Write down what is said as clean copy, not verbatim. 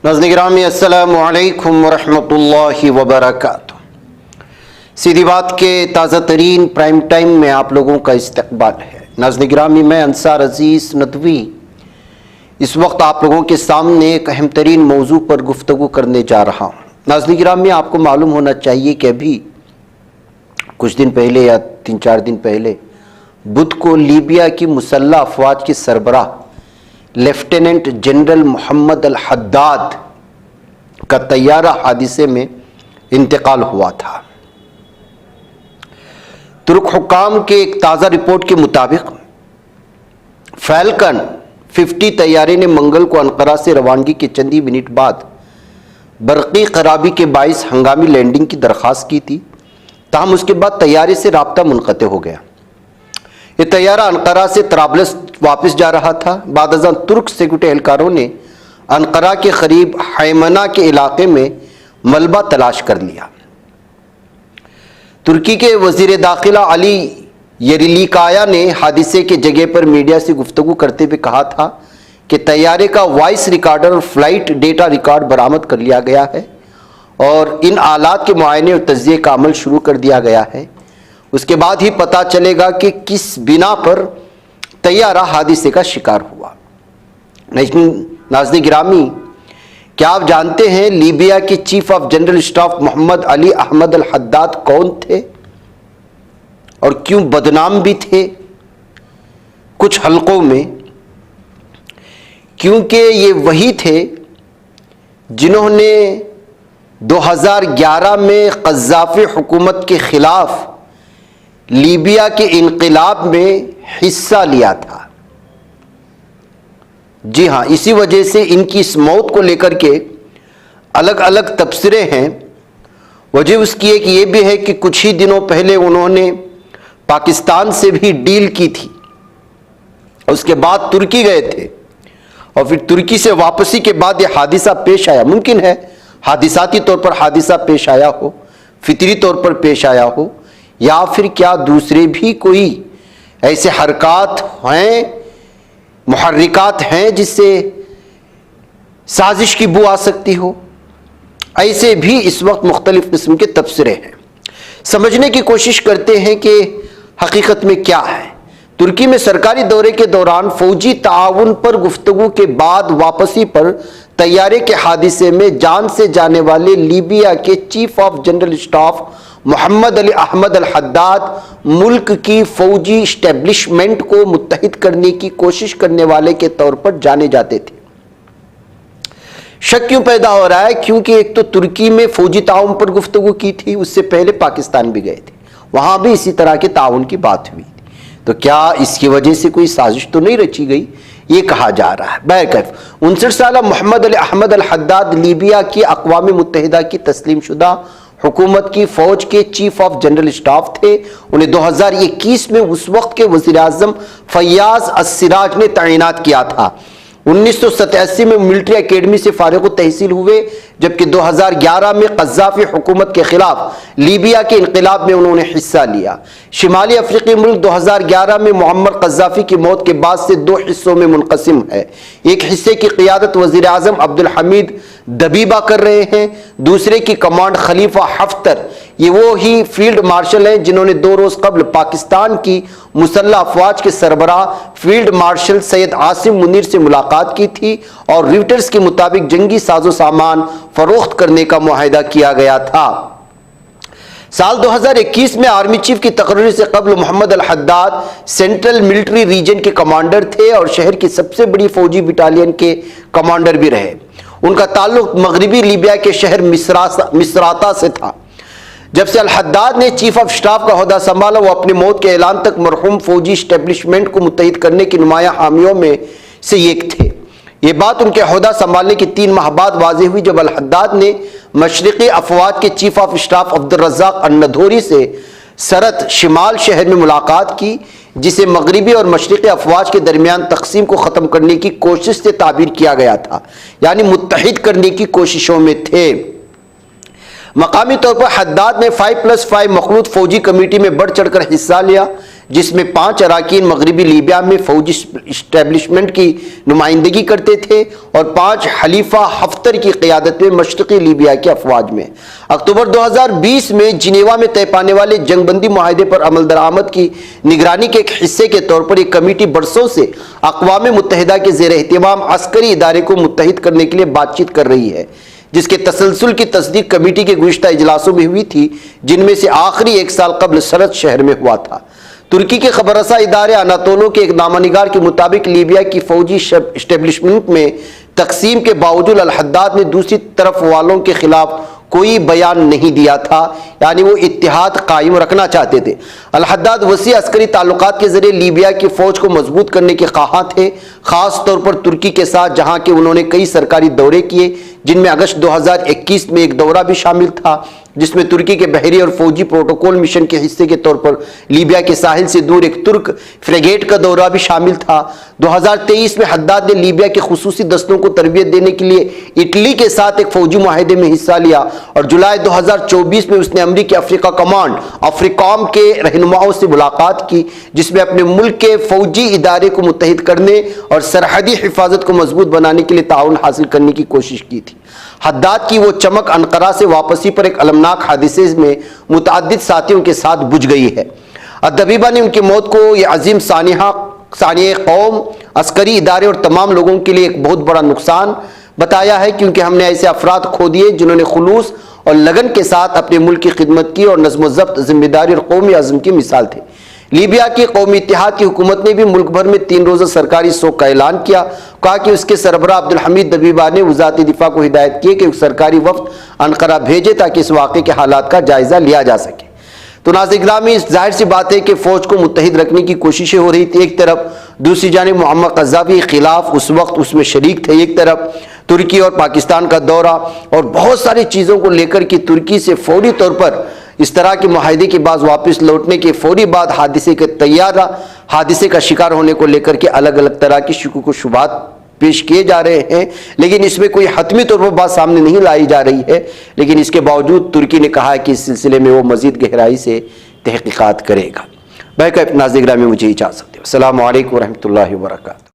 नाज़रीन गिरामी अस्सलामु अलैकुम वरहमतुल्लाहि वबरकातुहू। सीधी बात के ताज़ा तरीन प्राइम टाइम में आप लोगों का इस्तकबाल है। नाज़रीन गिरामी, मैं अंसार अजीज़ नदवी इस वक्त आप लोगों के सामने एक अहम तरीन मौजू पर गुफ्तगू करने जा रहा हूँ। नाज़रीन गिरामी, आपको मालूम होना चाहिए कि अभी कुछ दिन पहले या 3-4 दिन पहले बुध को लीबिया की मुसल्लह अफवाज के सरबराह लेफ्टिनेंट जनरल मोहम्मद अल हद्दाद का तैयारा हादिसे में इंतकाल हुआ था। तुर्क हुक्काम के एक ताज़ा रिपोर्ट के मुताबिक फैल्कन 50 तैयारे ने मंगल को अनकरा से रवानगी के चंद ही मिनट बाद बरक़ी खराबी के बाइस हंगामी लैंडिंग की दरख्वास्त की थी। ताहम उसके बाद तैयारे से राब्ता मुनक़ते हो गया। ये तैयारा अनकरा से तराबलस वापस जा रहा था। बादअज़ान तुर्क सिक्योरिटी एहलकारों ने अनकरा के करीब हैमना के इलाके में मलबा तलाश कर लिया। तुर्की के वज़ीर दाखिला अली यरिलिकाया ने हादिसे के जगह पर मीडिया से गुफ्तगू करते हुए कहा था कि तैयारे का वॉइस रिकॉर्डर और फ्लाइट डेटा रिकॉर्ड बरामद कर लिया गया है और इन आलात के मुआयने और तज्ज़िये का अमल शुरू कर दिया गया है। उसके बाद ही पता चलेगा कि किस बिना पर तैयारा हादिसे का शिकार हुआ। नाज़रीन गिरामी, क्या आप जानते हैं लीबिया के chief of general staff Mohammed Ali Ahmed al Haddad कौन थे और क्यों बदनाम भी थे कुछ हलकों में? क्योंकि ये वही थे जिन्होंने 2011 में क़ज़्ज़ाफ़ी हुकूमत के ख़िलाफ़ लीबिया के इनक़िलाब में हिस्सा लिया था। जी हाँ, इसी वजह से इनकी इस मौत को लेकर के अलग अलग तबसरे हैं। वजह उसकी एक ये भी है कि कुछ ही दिनों पहले उन्होंने पाकिस्तान से भी डील की थी, उसके बाद तुर्की गए थे और फिर तुर्की से वापसी के बाद ये हादिसा पेश आया। मुमकिन है हादिसाती तौर पर हादिसा पेश आया हो, फितरी तौर पर पेश आया हो, या फिर क्या दूसरे भी कोई ऐसे हरकत हैं, मुहर्रिकात हैं जिससे साजिश की बू आ सकती हो। ऐसे भी इस वक्त मुख्तलिफ किस्म के तबसरे हैं। समझने की कोशिश करते हैं कि हकीकत में क्या है। तुर्की में सरकारी दौरे के दौरान फौजी ताउन पर गुफ्तगू के बाद वापसी पर तैयारे के हादिसे में जान से जाने वाले लीबिया के chief of general staff Mohammed Ali Ahmed al Haddad मुल्क की फौजी इस्टेब्लिशमेंट को मुत्तहिद करने की कोशिश करने वाले के तौर पर जाने जाते थे। शक क्यों पैदा हो रहा है? क्योंकि एक तो तुर्की में फौजी ताउन पर गुफ्तगू की थी, उससे पहले पाकिस्तान भी गए थे, वहां भी इसी तरह के ताउन की बात हुई थी। तो क्या इसकी वजह से कोई साजिश तो नहीं रची गई, ये कहा जा रहा है। बहरकैफ 59 साल Mohammad Ali Ahmed al Haddad Libya की अक़वाम मुत्तहिदा की तस्लीम शुदा हुकूमत की फौज के चीफ ऑफ जनरल स्टाफ थे। उन्हें 2021 में उस वक्त के वज़ीर आज़म फैयाज अस्सिराज ने तैनात किया था। 1987 में मिलिट्री एकेडमी से फारिग तहसील हुए, जबकि 2011 में क़ज़्ज़ाफ़ी हुकूमत के खिलाफ लीबिया के इनक़िलाब में उन्होंने हिस्सा लिया। शिमाली अफ्रीकी मुल्क 2011 में मुअम्मर क़ज़्ज़ाफ़ी की मौत के बाद से 2 हिस्सों में मुनक़सिम है। एक हिस्से की क़ियादत वज़ीर आज़म अब्दुल हमीद दबीबा कर रहे हैं, दूसरे की कमांड खलीफा हफ्तर, ये वो ही फील्ड मार्शल हैं जिन्होंने 2 रोज़ कबल पाकिस्तान की मुसल्लह अफवाज के सरबराह फील्ड मार्शल सैयद आसिम मुनीर से मुलाकात की थी और रिटर्स के मुताबिक जंगी साजो सामान फरोख्त करने का मुआहिदा किया गया था। साल 2021 में आर्मी चीफ की तकर्री से कबल मोहम्मद अल हद्दाद सेंट्रल मिलिट्री रीजन के कमांडर थे और शहर की सबसे बड़ी फौजी बटालियन के कमांडर भी रहे। उनका ताल्लुक मगरबी लीबिया के शहर मिसराता से था। जब से अल हद्दाद ने चीफ ऑफ स्टाफ का ओहदा संभाला, वो अपनी मौत के ऐलान तक मरहूम फौजी इस्टेब्लिशमेंट को मुत्तहिद करने की नुमाया हामियों में से एक थे। ये बात उनके ओहदा संभालने के 3 माह बाद वाज़ेह हुई जब अल हद्दाद ने मशरिकी अफवाज के चीफ ऑफ स्टाफ अब्दुल रज़्ज़ाक अन्नधोरी से सरत शिमाल शहर में मुलाकात की, जिसे मगरिबी और मशरिकी अफवाज के दरमियान तकसीम को ख़त्म करने की कोशिश से ताबीर किया गया था, यानी मुत्तहिद करने की कोशिशों में थे। मकामी तौर पर हद्दाद ने 5+5 मखलूत फौजी कमेटी में बढ़ चढ़कर हिस्सा लिया, जिसमें 5 अराकीन मगरबी लीबिया में फौजी इस्टेब्लिशमेंट की नुमाइंदगी करते थे और 5 खलीफा हफ्तर की क़ियादत में मशरक़ी लीबिया की अफवाज में। अक्टूबर 2020 में जिनेवा में तय पाने वाले जंगबंदी मुआहदे पर अमल दरामद की निगरानी के एक हिस्से के तौर पर एक कमेटी बरसों से अक़वाम मुत्तहिदा के ज़ेर एहतिमाम अस्करी इदारे को मुत्तहिद करने के लिए बातचीत कर रही है, जिसके तसलसल की तस्दीक कमेटी के गुज़िश्ता इजलासों में हुई थी, जिनमें से आखिरी 1 साल कबल सरद शहर में हुआ था। तुर्की के खबररसा इदारे अनातोलो के एक नामानिगार के मुताबिक लीबिया की फौजी इस्टेब्लिशमेंट में तकसीम के बावजूद अल हद्दाद ने दूसरी तरफ वालों के खिलाफ कोई बयान नहीं दिया था, यानी वो इत्तिहाद कायम रखना चाहते थे। अल हद्दाद वसी अस्करी ताल्लुकात के जरिए लीबिया की फौज को मजबूत करने के ख्वाह थे, खास तौर पर तुर्की के साथ, जहां के उन्होंने कई सरकारी दौरे किए, जिनमें अगस्त 2021 में एक दौरा भी शामिल था, जिसमें तुर्की के बहरी और फौजी प्रोटोकॉल मिशन के हिस्से के तौर पर लीबिया के साहिल से दूर एक तुर्क फ्रिगेट का दौरा भी शामिल था। 2023 में हद्दाद ने लीबिया के खुसूसी दस्तों को तरबियत देने के लिए इटली के साथ एक फौजी मुआहदे में हिस्सा लिया और जुलाई 2024 में उसने अमरीकी अफ्रीका कमांड अफ्रीकॉम के रहनुमाओं से मुलाकात की, जिसमें अपने मुल्क के फौजी इदारे को मुत्तहिद करने और सरहदी हिफाजत को मजबूत बनाने के लिए ताउन हासिल करने की कोशिश की थी। हद्दाद की वो चमक अनकरा से वापसी पर एक अलमनाक हादिसे में मुतअद्दिद साथियों के साथ बुझ गई है। अदबीबा ने उनकी मौत को ये अजीम सानिया कौम, अस्करी इदारे और तमाम लोगों के लिए एक बहुत बड़ा नुकसान बताया है, क्योंकि हमने ऐसे अफराद खो दिए जिन्होंने खुलूस और लगन के साथ अपने मुल्क की खिदमत की और नज़्म ज़ब्त, जिम्मेदारी और कौमी अज़्म की मिसाल थे। लीबिया की कौमी इत्तेहाद की हुकूमत ने भी मुल्क भर में 3 रोज़ा सरकारी शोक का ऐलान किया। कहा कि उसके सरबराह अब्दुल हमीद दबीबा ने वज़ारत दिफा को हिदायत की कि सरकारी वफ्द अनकरा भेजे ताकि इस वाक़े के हालात का जायज़ा लिया जा सके। तो नाज़रीन गिरामी, जाहिर सी बात है कि फ़ौज को मुत्तहिद रखने की कोशिशें हो रही थी एक तरफ, दूसरी जानिब मुअम्मर क़ज़्ज़ाफ़ी के खिलाफ उस वक्त उसमें शरीक थे एक तरफ, तुर्की और पाकिस्तान का दौरा और बहुत सारी चीज़ों को लेकर कि तुर्की से फौरी तौर पर इस तरह के मुआहदे के बाद वापस लौटने के फौरी बाद हादिसे का शिकार होने को लेकर के अलग अलग तरह की शुकूक व शुबहात पेश किए जा रहे हैं, लेकिन इसमें कोई हतमी तौर पर बात सामने नहीं लाई जा रही है। लेकिन इसके बावजूद तुर्की ने कहा है कि इस सिलसिले में वो मज़ीद गहराई से तहक़ीक़ात करेगा। नाज़रीन गिरामी, मुझे इजाज़त दें। अस्सलामु अलैकुम व रहमतुल्लाहि व बरकातहू।